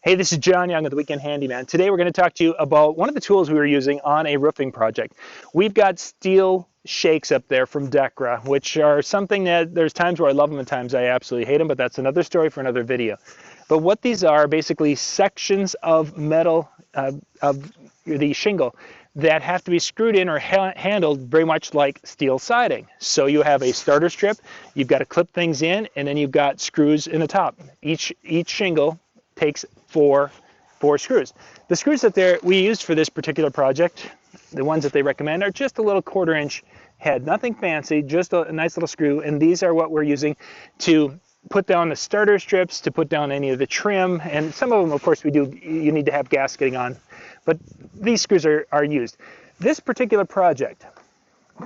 Hey, this is John Young of the Weekend Handyman. Today we're going to talk to you about one of the tools we were using on a roofing project. We've got steel shakes up there from Decra, which are something that there's times where I love them and times I absolutely hate them, but that's another story for another video. But what these are basically sections of metal, of the shingle, that have to be screwed in or handled very much like steel siding. So you have a starter strip, you've got to clip things in, and then you've got screws in the top. Each shingle takes four screws. The screws that we used for this particular project, the ones that they recommend, are just a little 1/4 inch head, nothing fancy, just a nice little screw, and these are what we're using to put down the starter strips, to put down any of the trim, and some of them, of course, you need to have gasketing on, but these screws are used. This particular project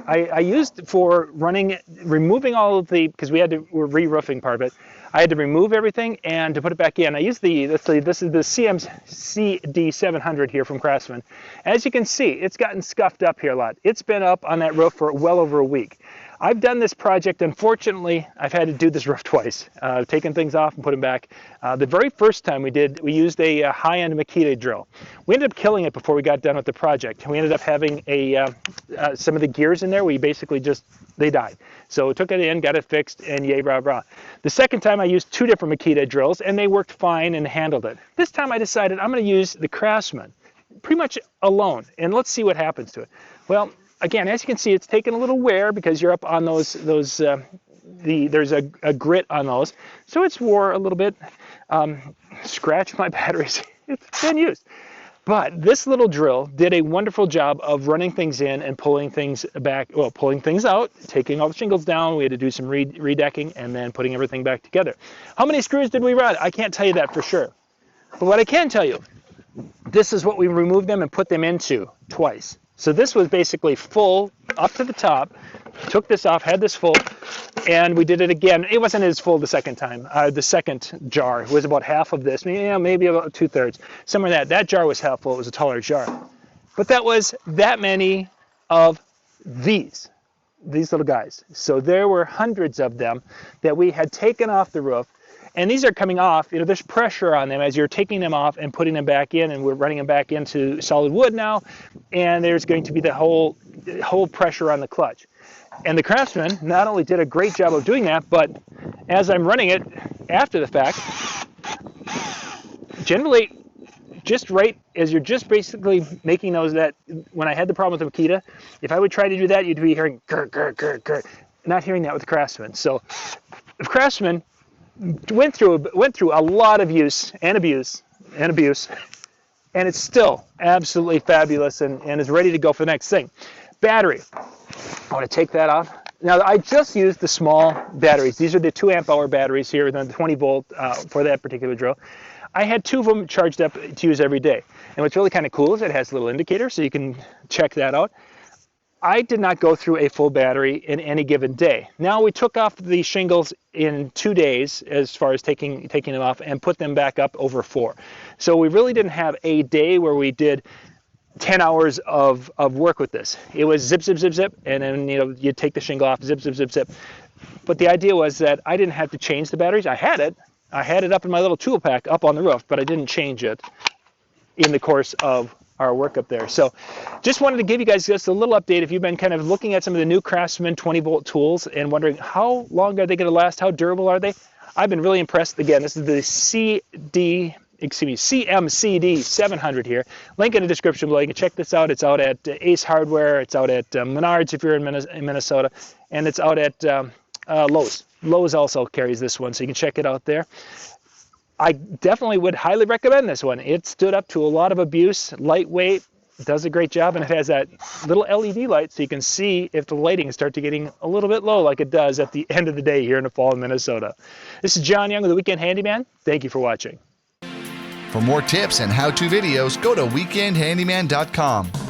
I used for removing all of because we're re-roofing part of it. I had to remove everything and to put it back in. I used this is the CMCD700 here from Craftsman. As you can see, it's gotten scuffed up here a lot. It's been up on that roof for well over a week. I've done this project. Unfortunately, I've had to do this roof twice, taking things off and put them back. The very first time we used a high-end Makita drill. We ended up killing it before we got done with the project. We ended up having some of the gears in there. They died. So we took it in, got it fixed, and yay, rah, rah. The second time I used 2 different Makita drills, and they worked fine and handled it. This time I decided I'm going to use the Craftsman pretty much alone, and let's see what happens to it. Well, again, as you can see, it's taken a little wear because you're up on there's a grit on those. So it's wore a little bit, scratched my batteries. It's been used. But this little drill did a wonderful job of running things in and pulling things back, well, pulling things out, taking all the shingles down. We had to do some redecking and then putting everything back together. How many screws did we run? I can't tell you that for sure. But what I can tell you, this is what we removed them and put them into twice. So this was basically full up to the top, took this off, had this full, and we did it again. It wasn't as full the second time. The second jar was about half of this, maybe about 2/3, somewhere like that. That jar was half full. It was a taller jar. But that was that many of these little guys. So there were hundreds of them that we had taken off the roof. And these are coming off, there's pressure on them as you're taking them off and putting them back in, and we're running them back into solid wood now, and there's going to be the whole pressure on the clutch. And the Craftsman not only did a great job of doing that, but as I'm running it after the fact, generally just right as you're just basically making those, that when I had the problem with the Makita, if I would try to do that, you'd be hearing gurr, gurr, gurr, gurr. Not hearing that with the Craftsman. So the Craftsman went through a lot of use and abuse, and it's still absolutely fabulous and is ready to go for the next thing. Battery. I want to take that off. Now, I just used the small batteries. These are the 2 amp hour batteries here, the 20 volt for that particular drill. I had 2 of them charged up to use every day. And what's really kind of cool is it has a little indicator, so you can check that out. I did not go through a full battery in any given day. Now, we took off the shingles in 2 days as far as taking them off and put them back up over 4. So we really didn't have a day where we did 10 hours of work with this. It was zip, zip, zip, zip, and then you'd take the shingle off, zip, zip, zip, zip. But the idea was that I didn't have to change the batteries. I had it up in my little tool pack up on the roof, but I didn't change it in the course of our work up there. So just wanted to give you guys just a little update if you've been kind of looking at some of the new Craftsman 20 volt tools and wondering how long are they going to last, how durable are they. I've been really impressed. Again, this is the CMCD700 here. Link in the description below. You can check this out. It's out at Ace Hardware. It's out at Menards if you're in Minnesota, and it's out at Lowe's. Lowe's also carries this one, so you can check it out there. I definitely would highly recommend this one. It stood up to a lot of abuse, lightweight, does a great job, and it has that little LED light so you can see if the lighting starts getting a little bit low like it does at the end of the day here in the fall in Minnesota. This is John Young with the Weekend Handyman. Thank you for watching. For more tips and how-to videos, go to weekendhandyman.com.